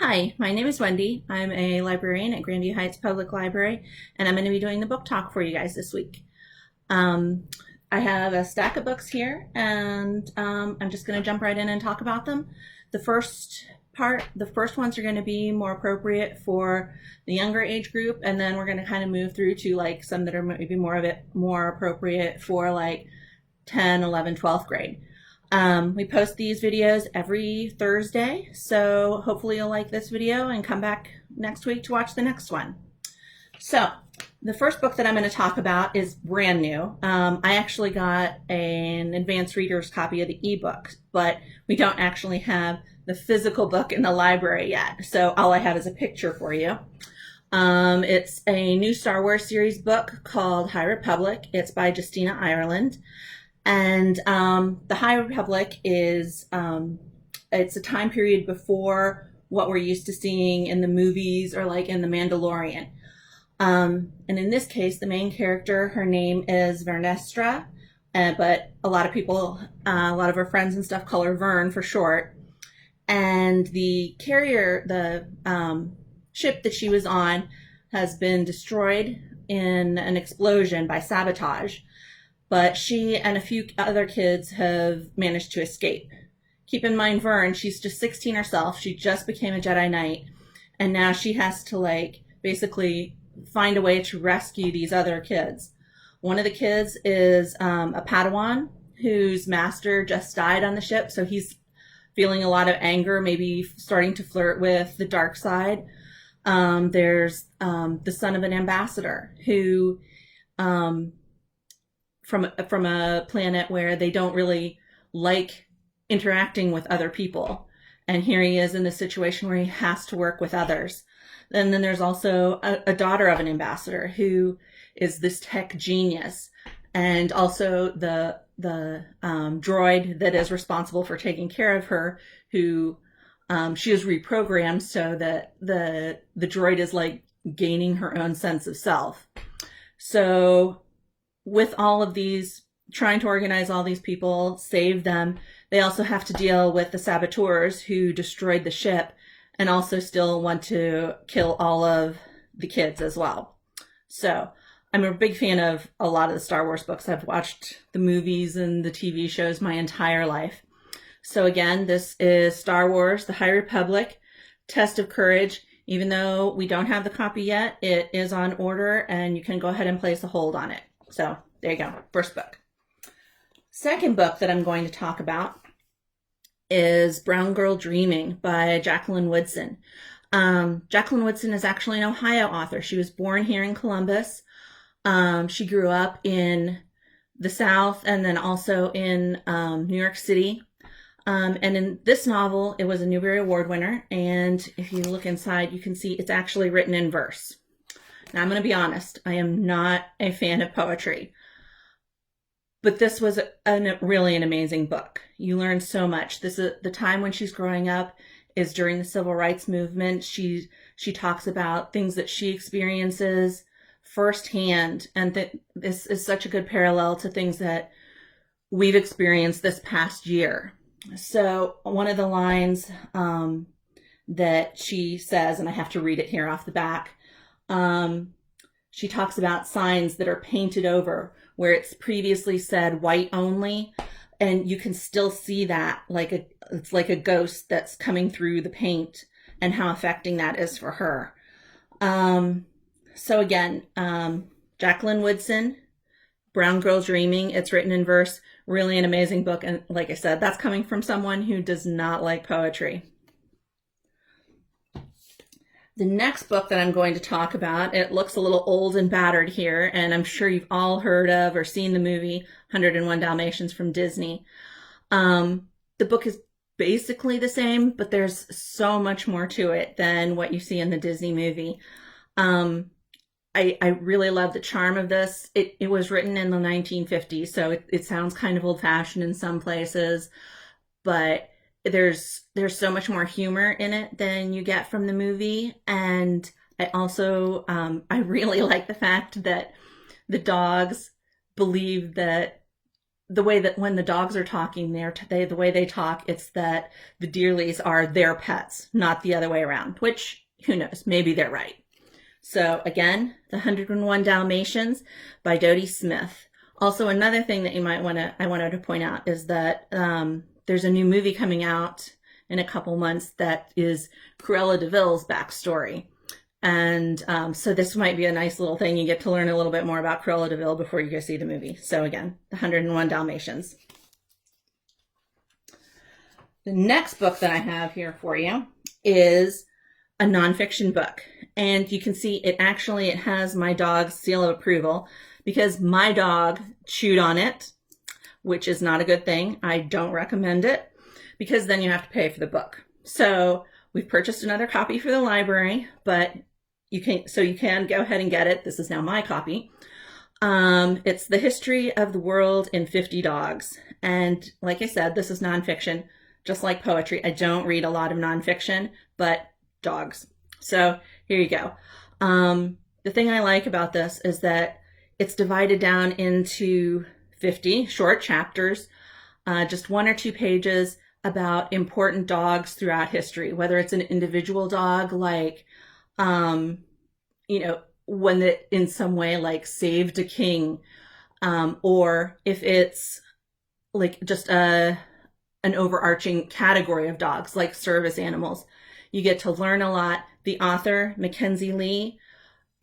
Hi, my name is Wendy. I'm a librarian at Grandview Heights Public Library, and I'm going to be doing the book talk for you guys this week. Um, I have a stack of books here, and I'm just going to jump right in and talk about them. The first ones are going to be more appropriate for the younger age group, and then we're going to kind of move through to like some that are maybe more appropriate for like 10, 11, 12th grade. We post these videos every Thursday, so hopefully you'll like this video and come back next week to watch the next one. So, the first book that I'm going to talk about is brand new. I actually got an advanced reader's copy of the ebook, but we don't actually have the physical book in the library yet, so all I have is a picture for you. It's a new Star Wars series book called High Republic. It's by Justina Ireland. And the High Republic is it's a time period before what we're used to seeing in the movies or like in The Mandalorian. And in this case, the main character, her name is Vernestra, but a lot of her friends and stuff call her Vern for short. And the carrier, the ship that she was on, has been destroyed in an explosion by sabotage. But she and a few other kids have managed to escape. Keep in mind, Vern, she's just 16 herself. She just became a Jedi Knight. And now she has to, like, basically find a way to rescue these other kids. One of the kids is a Padawan whose master just died on the ship. So he's feeling a lot of anger, maybe starting to flirt with the dark side. There's the son of an ambassador who... from a planet where they don't really like interacting with other people. And here he is in a situation where he has to work with others. And then there's also a daughter of an ambassador who is this tech genius. And also the droid that is responsible for taking care of her, who she is reprogrammed so that the droid is like gaining her own sense of self. So with all of these, trying to organize all these people, save them, they also have to deal with the saboteurs who destroyed the ship and also still want to kill all of the kids as well. So I'm a big fan of a lot of the Star Wars books. I've watched the movies and the TV shows my entire life. So again, this is Star Wars, The High Republic, Test of Courage. Even though we don't have the copy yet, it is on order and you can go ahead and place a hold on it. So there you go, first book. Second book that I'm going to talk about is Brown Girl Dreaming by Jacqueline Woodson. Jacqueline Woodson is actually an Ohio author. She was born here in Columbus. She grew up in the South and then also in New York City. And in this novel, it was a Newbery Award winner. And if you look inside, you can see it's actually written in verse. Now, I'm going to be honest, I am not a fan of poetry, but this was really an amazing book. You learn so much. This is the time when she's growing up is during the civil rights movement. She talks about things that she experiences firsthand, and this is such a good parallel to things that we've experienced this past year. So one of the lines that she says, and I have to read it here off the back, she talks about signs that are painted over where it's previously said white only, and you can still see that it's like a ghost that's coming through the paint and how affecting that is for her. So again, Jacqueline Woodson, Brown Girl Dreaming, it's written in verse, really an amazing book. And like I said, that's coming from someone who does not like poetry. The next book that I'm going to talk about, it looks a little old and battered here, and I'm sure you've all heard of or seen the movie 101 Dalmatians from Disney. The book is basically the same, but there's so much more to it than what you see in the Disney movie. I really love the charm of this. It was written in the 1950s, so it sounds kind of old-fashioned in some places, but there's so much more humor in it than you get from the movie. And I also I really like the fact that the dogs believe that the way that when the dogs are talking, the way they talk, it's that the Dearleys are their pets, not the other way around, which, who knows, maybe they're right. So again, The 101 Dalmatians by Dodie Smith. Also, another thing that I wanted to point out is that there's a new movie coming out in a couple months that is Cruella de Vil's backstory. And so this might be a nice little thing. You get to learn a little bit more about Cruella de Vil before you go see the movie. So again, The 101 Dalmatians. The next book that I have here for you is a nonfiction book. And you can see it has my dog's seal of approval because my dog chewed on it, which is not a good thing. I don't recommend it because then you have to pay for the book. So we've purchased another copy for the library, but you can go ahead and get it. This is now my copy. It's The History of the World in 50 Dogs. And like I said, this is nonfiction, just like poetry. I don't read a lot of nonfiction, but dogs. So here you go. The thing I like about this is that it's divided down into 50 short chapters, just 1 or 2 pages about important dogs throughout history, whether it's an individual dog like, one that in some way like saved a king, or if it's like just an overarching category of dogs like service animals. You get to learn a lot. The author, Mackenzie Lee,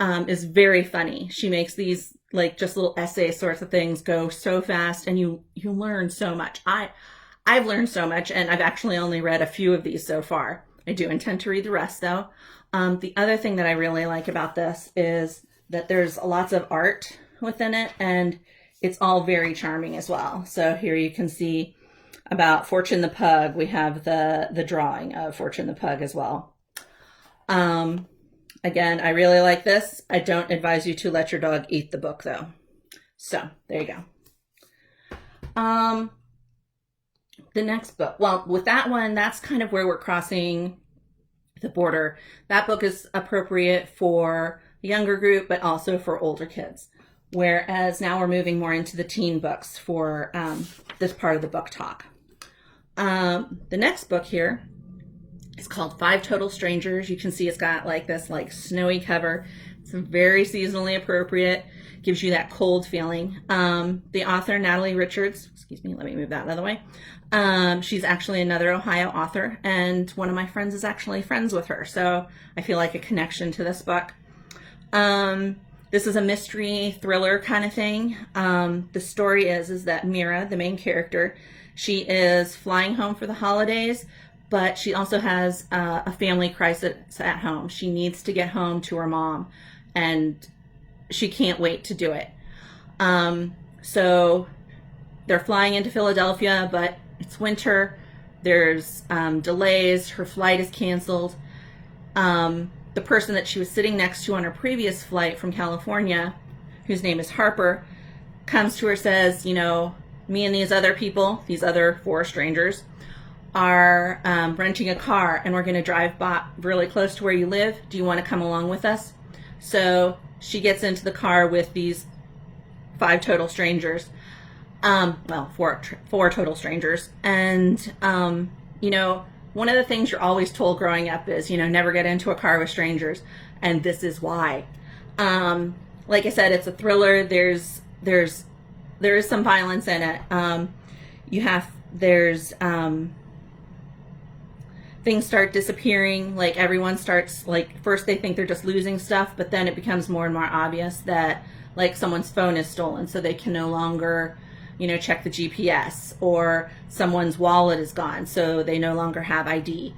is very funny. She makes these like just little essay sorts of things go so fast, and you learn so much. I've learned so much, and I've actually only read a few of these so far. I do intend to read the rest though. The other thing that I really like about this is that there's lots of art within it, and it's all very charming as well. So here you can see about Fortune the Pug. We have the drawing of Fortune the Pug as well. Again, I really like this. I don't advise you to let your dog eat the book though. So there you go. The next book, well, with that one, that's kind of where we're crossing the border. That book is appropriate for the younger group, but also for older kids. Whereas now we're moving more into the teen books for this part of the book talk. The next book here is called 5 Total Strangers. You can see it's got like this like snowy cover. It's very seasonally appropriate. Gives you that cold feeling. The author, Natalie Richards, excuse me, let me move that out of the way. She's actually another Ohio author, and one of my friends is actually friends with her. So I feel like a connection to this book. This is a mystery thriller kind of thing. The story is that Mira, the main character, she is flying home for the holidays, but she also has a family crisis at home. She needs to get home to her mom, and she can't wait to do it. So they're flying into Philadelphia, but it's winter. There's delays. Her flight is canceled. The person that she was sitting next to on her previous flight from California, whose name is Harper, comes to her, says, me and these other people, these other 4 strangers, are renting a car, and we're going to drive by really close to where you live. Do you want to come along with us? So she gets into the car with these 5 total strangers. Four total strangers. And, one of the things you're always told growing up is, never get into a car with strangers. And this is why. Like I said, it's a thriller. There is some violence in it. Things start disappearing. Like everyone starts, like first they think they're just losing stuff, but then it becomes more and more obvious that like someone's phone is stolen, so they can no longer check the GPS, or someone's wallet is gone, so they no longer have ID.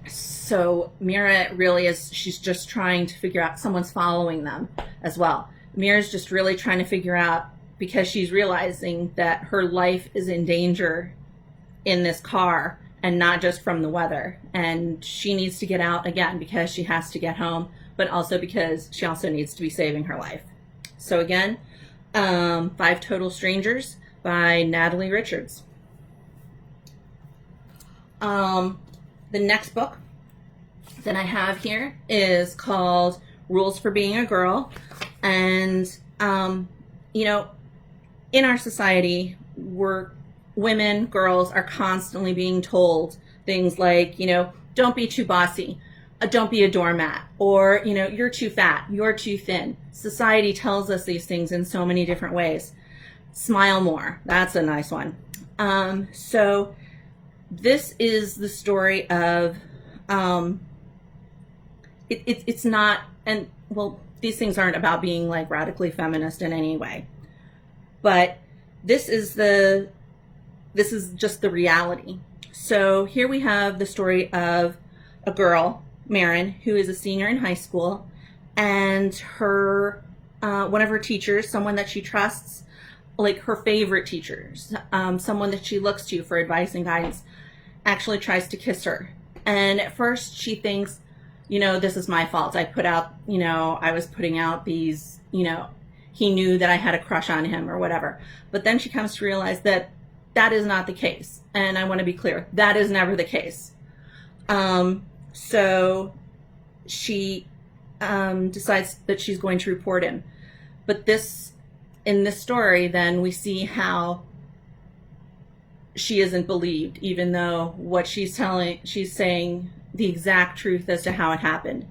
So Mira really is, she's just trying to figure out, someone's following them as well. Mira's just really trying to figure out, because she's realizing that her life is in danger in this car, and not just from the weather. And she needs to get out again because she has to get home, but also because she also needs to be saving her life. So again, 5 Total Strangers by Natalie Richards. The next book that I have here is called Rules for Being a Girl. And, in our society, women, girls are constantly being told things like, don't be too bossy, don't be a doormat, or, you're too fat, you're too thin. Society tells us these things in so many different ways. Smile more. That's a nice one. So this is the story of, it's not, and well, these things aren't about being like radically feminist in any way, but this is just the reality. So here we have the story of a girl, Marin, who is a senior in high school, and her one of her teachers, someone that she trusts, like her favorite teachers, someone that she looks to for advice and guidance, actually tries to kiss her. And at first she thinks, this is my fault. I was putting out these, he knew that I had a crush on him or whatever. But then she comes to realize that that is not the case. And I want to be clear, that is never the case. So she decides that she's going to report him. But in this story, then we see how she isn't believed, even though what she's saying the exact truth as to how it happened.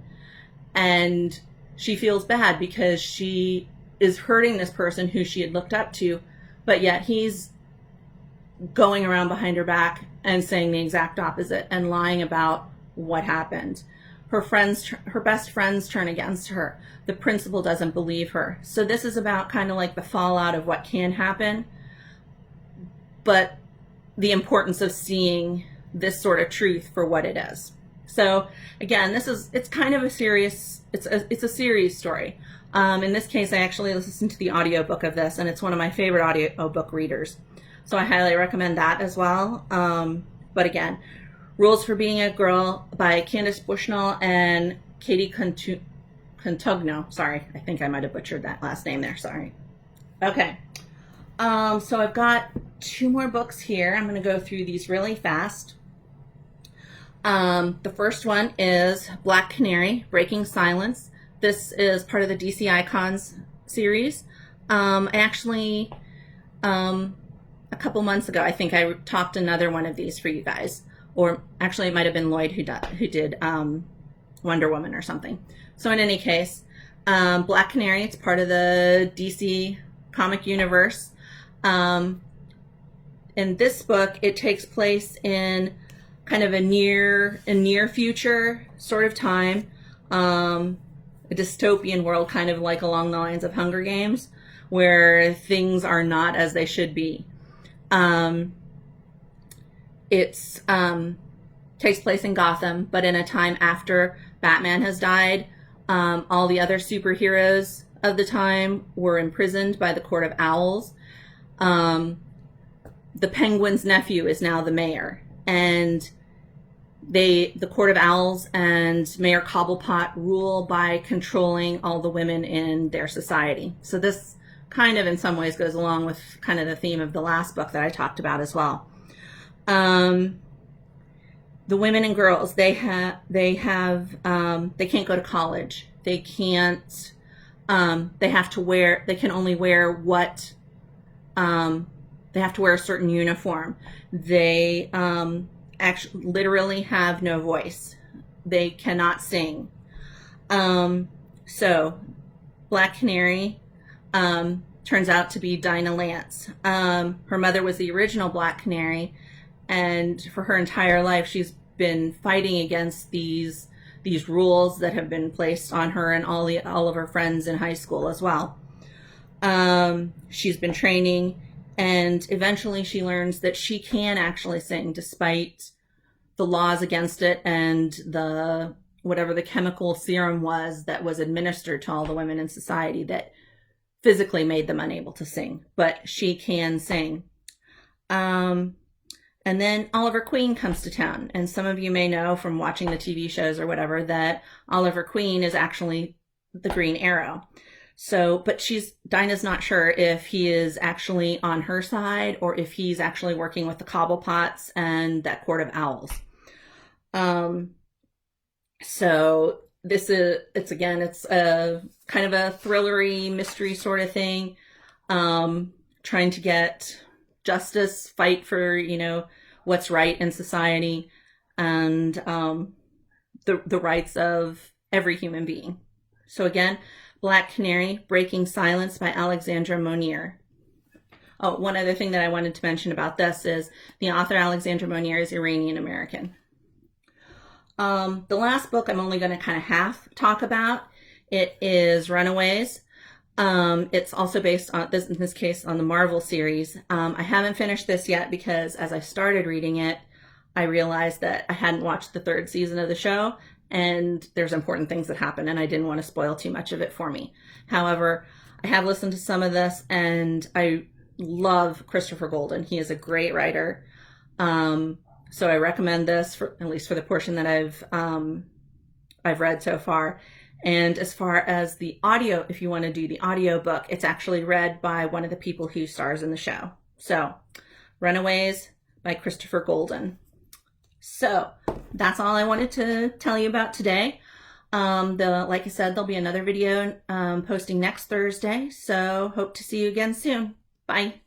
And she feels bad because she is hurting this person who she had looked up to, but yet he's going around behind her back and saying the exact opposite and lying about what happened. Her best friends turn against her. The principal doesn't believe her. So this is about kind of like the fallout of what can happen, but the importance of seeing this sort of truth for what it is. So again, it's kind of a serious story. In this case, I actually listened to the audiobook of this, and it's one of my favorite audiobook readers. So I highly recommend that as well. But again, Rules for Being a Girl by Candace Bushnell and Katie Contugno. Sorry, I think I might have butchered that last name there. Sorry. Okay. So I've got 2 more books here. I'm going to go through these really fast. The first one is Black Canary, Breaking Silence. This is part of the DC Icons series. I actually, a couple months ago, I think I talked another one of these for you guys. Or actually, it might have been Lloyd who did Wonder Woman or something. So in any case, Black Canary, it's part of the DC comic universe. In this book, it takes place in kind of a near future sort of time, a dystopian world, kind of like along the lines of Hunger Games, where things are not as they should be. It's takes place in Gotham, but in a time after Batman has died. All the other superheroes of the time were imprisoned by the Court of Owls. The Penguin's nephew is now the mayor, and the Court of Owls and Mayor Cobblepot rule by controlling all the women in their society. So this kind of in some ways goes along with kind of the theme of the last book that I talked about as well. The women and girls, they can't go to college. They can't, they can only wear what, they have to wear a certain uniform. They actually literally have no voice. They cannot sing. So Black Canary turns out to be Dinah Lance. Her mother was the original Black Canary, and for her entire life she's been fighting against these rules that have been placed on her and all of her friends in high school as well. She's been training, and eventually she learns that she can actually sing despite the laws against it and whatever the chemical serum was that was administered to all the women in society that physically made them unable to sing, but she can sing. And then Oliver Queen comes to town, and some of you may know from watching the TV shows or whatever that Oliver Queen is actually the Green Arrow. So, but Dinah's not sure if he is actually on her side or if he's actually working with the Cobblepots and that Court of Owls. So it's a kind of a thrillery mystery sort of thing. trying to get justice, fight for, what's right in society, and the rights of every human being. So again, Black Canary, Breaking Silence by Alexandra Monier. Oh, one other thing that I wanted to mention about this is the author Alexandra Monier is Iranian American. The last book I'm only going to kind of half talk about. It is Runaways. It's also based on in this case on the Marvel series. I haven't finished this yet because as I started reading it, I realized that I hadn't watched the 3rd season of the show, and there's important things that happen, and I didn't want to spoil too much of it for me. However, I have listened to some of this, and I love Christopher Golden. He is a great writer. So I recommend this, at least for the portion that I've read so far. And as far as the audio, if you want to do the audio book, it's actually read by one of the people who stars in the show. So, Runaways by Christopher Golden. So, that's all I wanted to tell you about today. Like I said, there'll be another video posting next Thursday. So, hope to see you again soon. Bye.